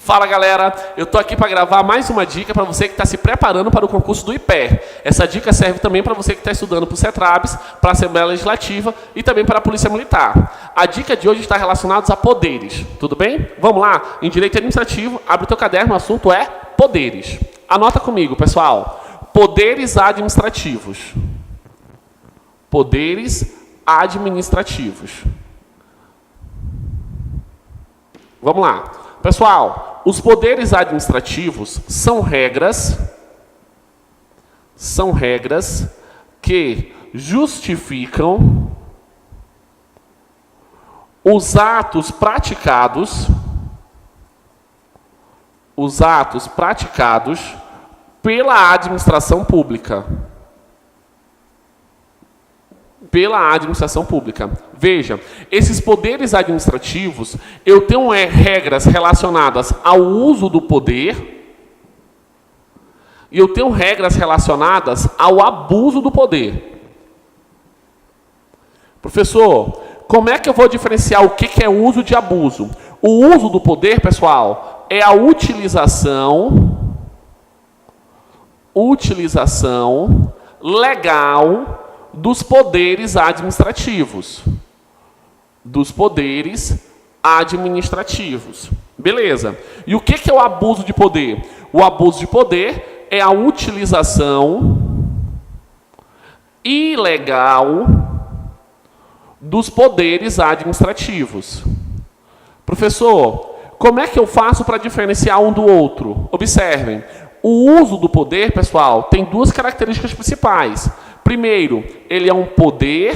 Fala galera, eu tô aqui para gravar mais uma dica para você que está se preparando para o concurso do IPER. Essa dica serve também para você que está estudando para o CETRABS, para a Assembleia Legislativa e também para a Polícia Militar. A dica de hoje está relacionada a poderes, tudo bem? Vamos lá, em Direito Administrativo, abre o teu caderno, o assunto é poderes. Anota comigo, pessoal, poderes administrativos. Poderes administrativos. Vamos lá. Pessoal, os poderes administrativos são regras que justificam os atos praticados pela administração pública. Veja, esses poderes administrativos, eu tenho regras relacionadas ao uso do poder e eu tenho regras relacionadas ao abuso do poder. Professor, como é que eu vou diferenciar o que é uso de abuso? O uso do poder, pessoal, é a utilização legal dos poderes administrativos. Beleza. E o que é o abuso de poder? O abuso de poder é a utilização ilegal dos poderes administrativos. Professor, como é que eu faço para diferenciar um do outro? Observem, o uso do poder, pessoal, tem duas características principais. Primeiro, ele é um poder,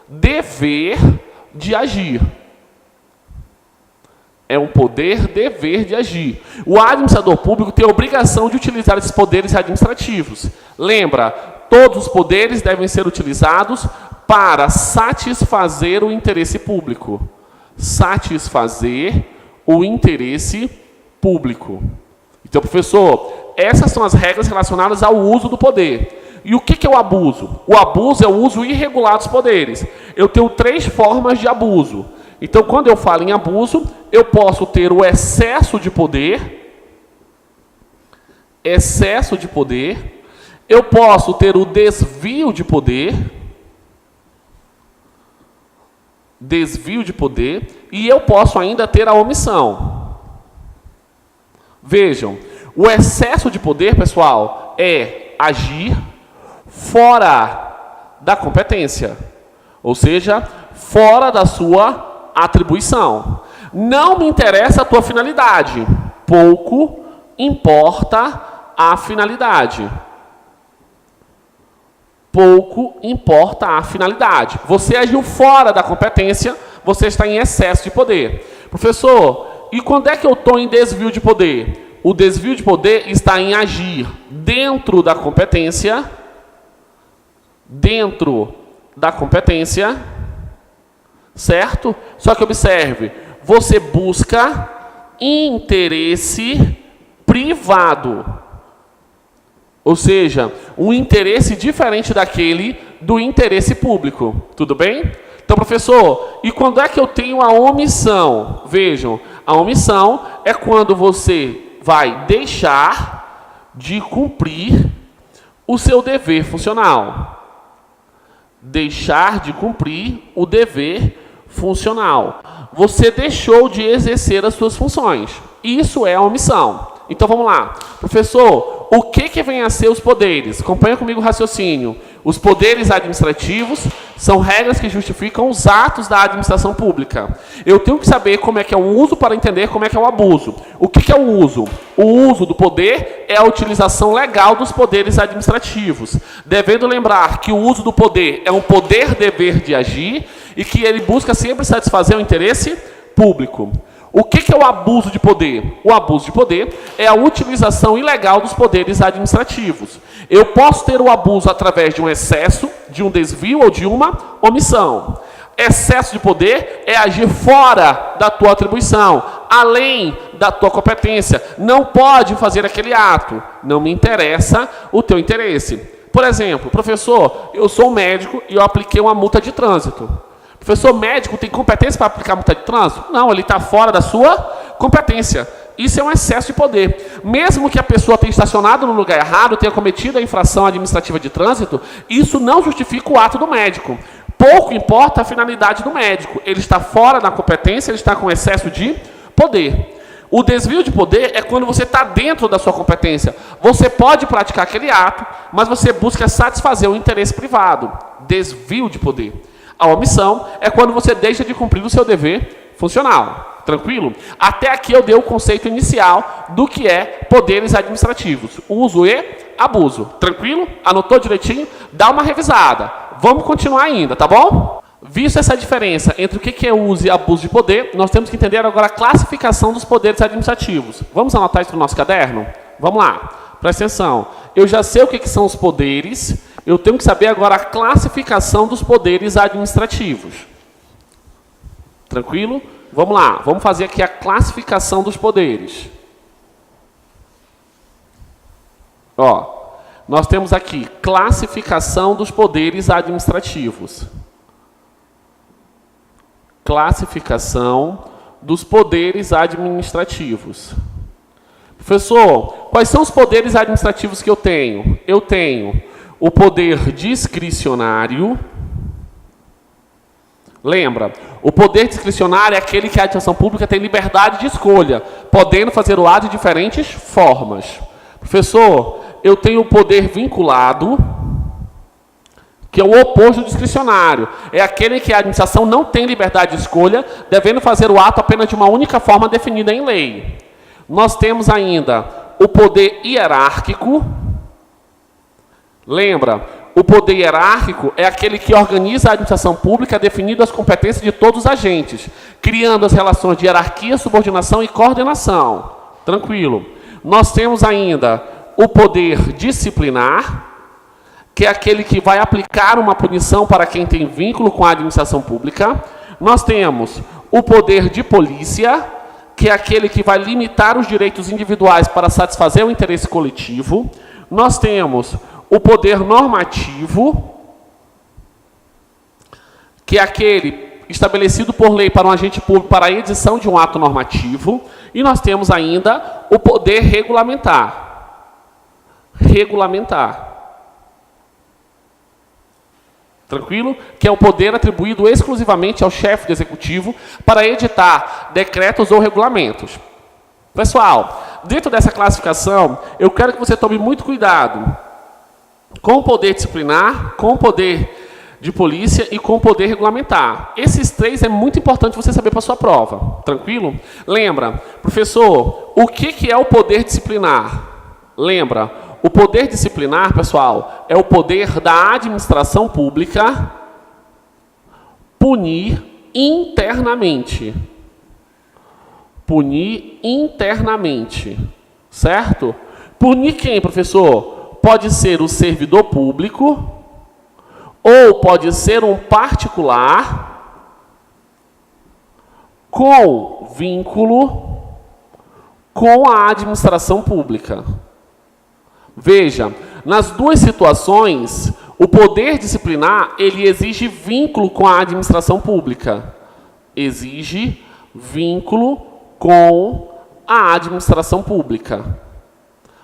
dever de agir. É um poder, dever de agir. O administrador público tem a obrigação de utilizar esses poderes administrativos. Lembra, todos os poderes devem ser utilizados para satisfazer o interesse público. Satisfazer o interesse público. Então, professor, essas são as regras relacionadas ao uso do poder. E o que é o abuso? O abuso é o uso irregular dos poderes. Eu tenho três formas de abuso. Então, quando eu falo em abuso, eu posso ter o excesso de poder, eu posso ter o desvio de poder, e eu posso ainda ter a omissão. Vejam, o excesso de poder, pessoal, é agir fora da competência, ou seja, fora da sua atribuição. Não me interessa a tua finalidade, pouco importa a finalidade. Você agiu fora da competência, você está em excesso de poder. Professor, e quando é que eu estou em desvio de poder? O desvio de poder está em agir dentro da competência, certo? Só que observe, você busca interesse privado, ou seja, um interesse diferente daquele do interesse público, tudo bem? Então, professor, e quando é que eu tenho a omissão? Vejam, a omissão é quando você vai deixar de cumprir o seu dever funcional. Você deixou de exercer as suas funções. Isso é a omissão. Então vamos lá. Professor, o que vem a ser os poderes? Acompanha comigo o raciocínio. Os poderes administrativos são regras que justificam os atos da administração pública. Eu tenho que saber como é que é o uso para entender como é que é o abuso. O que é o uso? O uso do poder é a utilização legal dos poderes administrativos. Devendo lembrar que o uso do poder é um poder-dever de agir e que ele busca sempre satisfazer o interesse público. O que é o abuso de poder? O abuso de poder é a utilização ilegal dos poderes administrativos. Eu posso ter o abuso através de um excesso, de um desvio ou de uma omissão. Excesso de poder é agir fora da tua atribuição, além da tua competência. Não pode fazer aquele ato. Não me interessa o teu interesse. Por exemplo, professor, eu sou um médico e eu apliquei uma multa de trânsito. Professor, médico tem competência para aplicar multa de trânsito? Não, ele está fora da sua competência. Isso é um excesso de poder. Mesmo que a pessoa tenha estacionado no lugar errado, tenha cometido a infração administrativa de trânsito, isso não justifica o ato do médico. Pouco importa a finalidade do médico. Ele está fora da competência, ele está com excesso de poder. O desvio de poder é quando você está dentro da sua competência. Você pode praticar aquele ato, mas você busca satisfazer o interesse privado. Desvio de poder. A omissão é quando você deixa de cumprir o seu dever funcional. Tranquilo? Até aqui eu dei o conceito inicial do que é poderes administrativos. Uso e abuso. Tranquilo? Anotou direitinho? Dá uma revisada. Vamos continuar ainda, tá bom? Visto essa diferença entre o que é uso e abuso de poder, nós temos que entender agora a classificação dos poderes administrativos. Vamos anotar isso no nosso caderno? Vamos lá. Presta atenção. Eu já sei o que são os poderes, eu tenho que saber agora a classificação dos poderes administrativos. Tranquilo? Vamos lá. Vamos fazer aqui a classificação dos poderes. Ó, nós temos aqui classificação dos poderes administrativos. Classificação dos poderes administrativos. Professor, quais são os poderes administrativos que eu tenho? Eu tenho o poder discricionário. Lembra, o poder discricionário é aquele que a administração pública tem liberdade de escolha, podendo fazer o ato de diferentes formas. Professor, eu tenho o poder vinculado, que é o oposto do discricionário. É aquele que a administração não tem liberdade de escolha, devendo fazer o ato apenas de uma única forma definida em lei. Nós temos ainda o poder hierárquico. Lembra, o poder hierárquico é aquele que organiza a administração pública definindo as competências de todos os agentes, criando as relações de hierarquia, subordinação e coordenação. Tranquilo. Nós temos ainda o poder disciplinar, que é aquele que vai aplicar uma punição para quem tem vínculo com a administração pública. Nós temos o poder de polícia, que é aquele que vai limitar os direitos individuais para satisfazer o interesse coletivo. Nós temos o poder normativo, que é aquele estabelecido por lei para um agente público para a edição de um ato normativo. E nós temos ainda o poder regulamentar. Regulamentar. Tranquilo? Que é o poder atribuído exclusivamente ao chefe do executivo para editar decretos ou regulamentos. Pessoal, dentro dessa classificação, eu quero que você tome muito cuidado com o poder disciplinar, com o poder de polícia e com o poder regulamentar. Esses três é muito importante você saber para a sua prova. Tranquilo? Lembra, professor, o que é o poder disciplinar? Lembra, o poder disciplinar, pessoal, é o poder da administração pública punir internamente. Punir internamente. Certo? Punir quem, professor? Pode ser o servidor público ou pode ser um particular com vínculo com a administração pública. Veja, nas duas situações, o poder disciplinar, ele exige vínculo com a administração pública. Exige vínculo com a administração pública.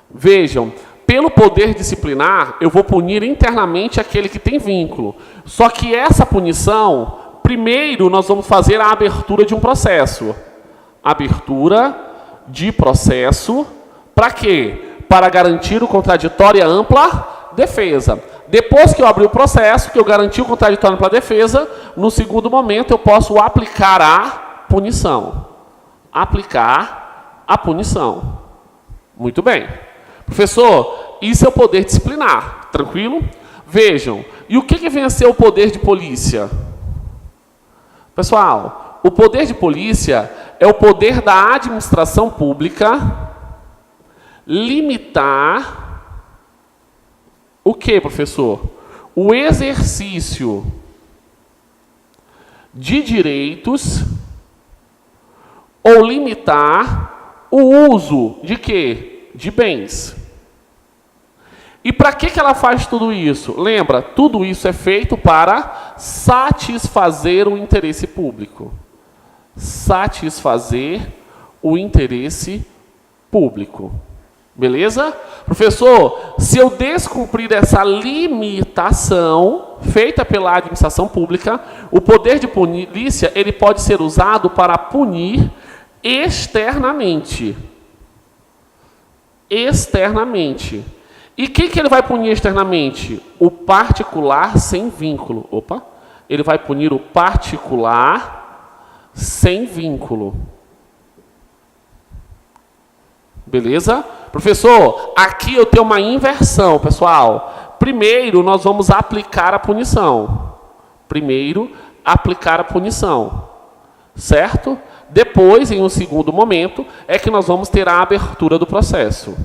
Vejam, pelo poder disciplinar, eu vou punir internamente aquele que tem vínculo. Só que essa punição, primeiro nós vamos fazer a abertura de um processo. Abertura de processo, para quê? Para garantir o contraditório e a ampla defesa. Depois que eu abrir o processo, que eu garanti o contraditório e a ampla defesa, no segundo momento eu posso aplicar a punição. Aplicar a punição. Muito bem. Professor, isso é o poder disciplinar. Tranquilo? Vejam, e o que vem a ser o poder de polícia? Pessoal, o poder de polícia é o poder da administração pública limitar o que, professor? O exercício de direitos ou limitar o uso de quê? De bens. E para que ela faz tudo isso? Lembra, tudo isso é feito para satisfazer o interesse público. Satisfazer o interesse público. Beleza? Professor, se eu descumprir essa limitação feita pela administração pública, o poder de polícia ele pode ser usado para punir externamente. Externamente. E quem que ele vai punir externamente? O particular sem vínculo. Opa! Ele vai punir o particular sem vínculo. Beleza? Professor, aqui eu tenho uma inversão, pessoal. Primeiro, nós vamos aplicar a punição. Primeiro, aplicar a punição. Certo? Depois, em um segundo momento, é que nós vamos ter a abertura do processo.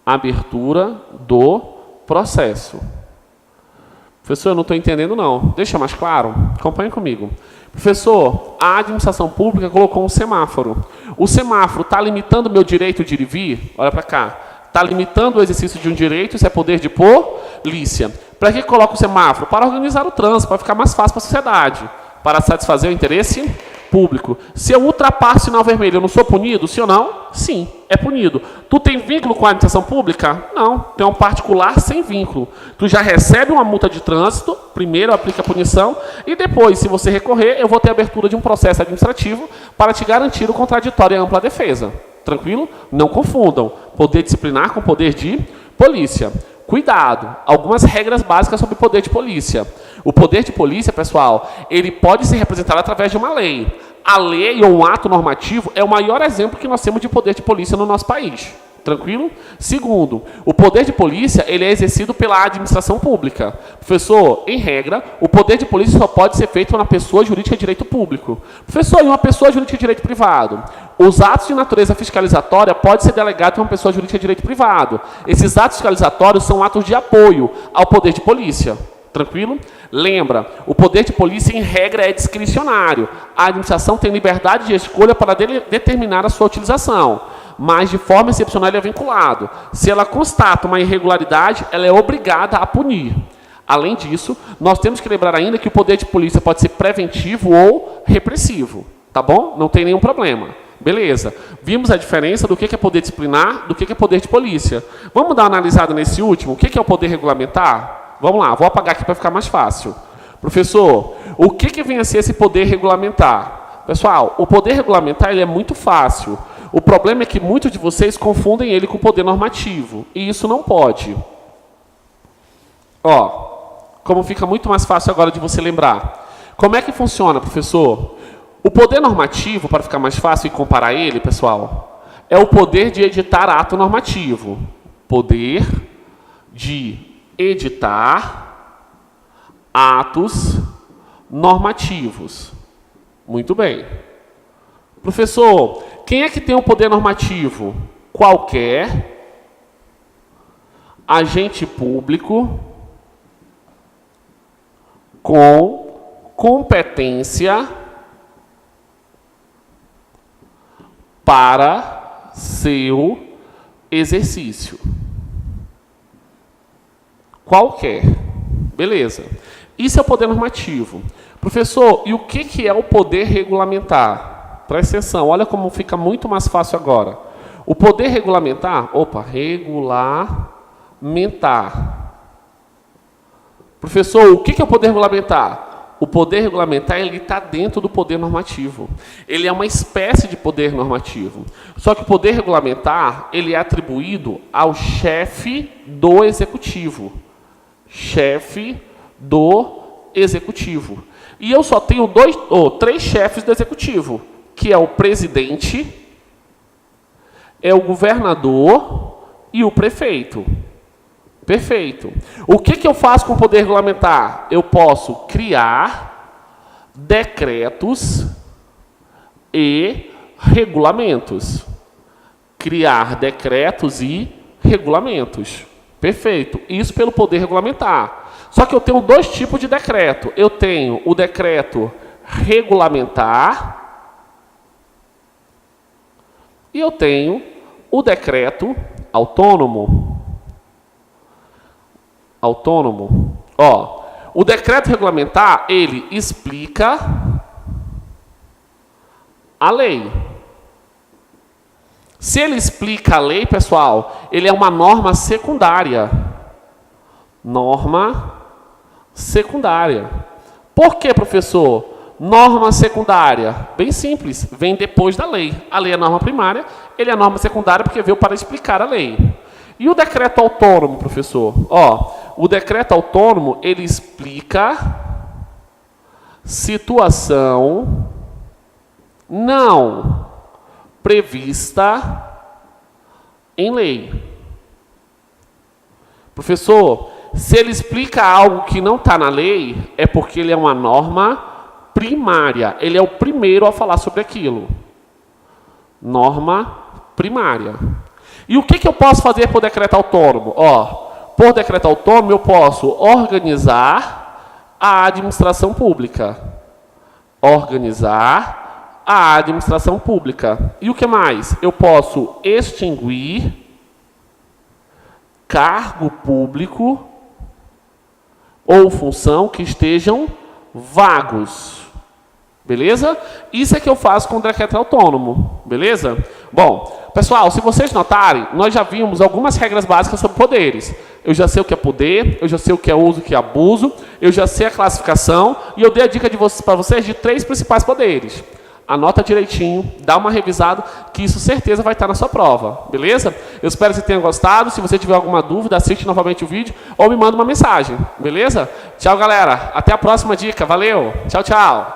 Abertura do processo. Professor, eu não estou entendendo, não. Deixa mais claro? Acompanhe comigo. Professor, a administração pública colocou um semáforo. O semáforo está limitando o meu direito de ir e vir? Olha para cá. Está limitando o exercício de um direito, isso é poder de polícia. Para que coloca o semáforo? Para organizar o trânsito, para ficar mais fácil para a sociedade. Para satisfazer o interesse público. Se eu ultrapasso o sinal vermelho, eu não sou punido? Sim ou não? Sim, é punido. Tu tem vínculo com a administração pública? Não, tu é um particular sem vínculo. Tu já recebe uma multa de trânsito, primeiro aplica a punição, e depois, se você recorrer, eu vou ter a abertura de um processo administrativo para te garantir o contraditório e a ampla defesa. Tranquilo? Não confundam poder disciplinar com poder de polícia. Cuidado, algumas regras básicas sobre o poder de polícia. O poder de polícia, pessoal, ele pode ser representado através de uma lei. A lei ou um ato normativo é o maior exemplo que nós temos de poder de polícia no nosso país. Tranquilo? Segundo, o poder de polícia ele é exercido pela administração pública. Professor, em regra, o poder de polícia só pode ser feito por uma pessoa jurídica de direito público. Professor, e uma pessoa jurídica de direito privado? Os atos de natureza fiscalizatória podem ser delegados a uma pessoa jurídica de direito privado. Esses atos fiscalizatórios são atos de apoio ao poder de polícia. Tranquilo? Lembra, o poder de polícia, em regra, é discricionário. A administração tem liberdade de escolha para determinar a sua utilização, mas de forma excepcional ele é vinculado. Se ela constata uma irregularidade, ela é obrigada a punir. Além disso, nós temos que lembrar ainda que o poder de polícia pode ser preventivo ou repressivo. Tá bom? Não tem nenhum problema. Beleza. Vimos a diferença do que é poder disciplinar, do que é poder de polícia. Vamos dar uma analisada nesse último? O que é o poder regulamentar? Vamos lá, vou apagar aqui para ficar mais fácil. Professor, o que vem a ser esse poder regulamentar? Pessoal, o poder regulamentar ele é muito fácil. O problema é que muitos de vocês confundem ele com o poder normativo. E isso não pode. Ó, como fica muito mais fácil agora de você lembrar. Como é que funciona, professor? O poder normativo, para ficar mais fácil e comparar ele, pessoal, é o poder de editar ato normativo. Poder de editar atos normativos. Muito bem. Professor, quem é que tem o poder normativo? Qualquer agente público com competência para seu exercício. Qualquer. Beleza. Isso é o poder normativo. Professor, e o que é o poder regulamentar? Presta atenção, olha como fica muito mais fácil agora. O poder regulamentar, regulamentar. Professor, o que é o poder regulamentar? O poder regulamentar ele está dentro do poder normativo. Ele é uma espécie de poder normativo. Só que o poder regulamentar ele é atribuído ao chefe do executivo. Chefe do executivo. E eu só tenho três chefes do executivo, que é o presidente, é o governador e o prefeito. Perfeito. O que eu faço com o poder regulamentar? Eu posso criar decretos e regulamentos. Criar decretos e regulamentos. Perfeito. Isso pelo poder regulamentar. Só que eu tenho dois tipos de decreto. Eu tenho o decreto regulamentar e eu tenho o decreto autônomo. Ó, o decreto regulamentar, ele explica a lei. Se ele explica a lei, pessoal, ele é uma norma secundária. Norma secundária. Por que, professor? Norma secundária. Bem simples, vem depois da lei. A lei é norma primária, ele é norma secundária porque veio para explicar a lei. E o decreto autônomo, professor? O decreto autônomo, ele explica situação não prevista em lei. Professor, se ele explica algo que não está na lei, é porque ele é uma norma primária. Ele é o primeiro a falar sobre aquilo. Norma primária. E o que eu posso fazer por decreto autônomo? Por decreto autônomo, eu posso organizar a administração pública. Organizar a administração pública. E o que mais? Eu posso extinguir cargo público ou função que estejam vagos. Beleza? Isso é que eu faço com o decreto autônomo. Beleza? Bom, pessoal, se vocês notarem, nós já vimos algumas regras básicas sobre poderes. Eu já sei o que é poder, eu já sei o que é uso e o que é abuso, eu já sei a classificação e eu dei a dica para vocês de 3 principais poderes. Anota direitinho, dá uma revisada, que isso certeza vai estar na sua prova, beleza? Eu espero que você tenha gostado. Se você tiver alguma dúvida, assiste novamente o vídeo ou me manda uma mensagem, beleza? Tchau, galera. Até a próxima dica. Valeu. Tchau, tchau.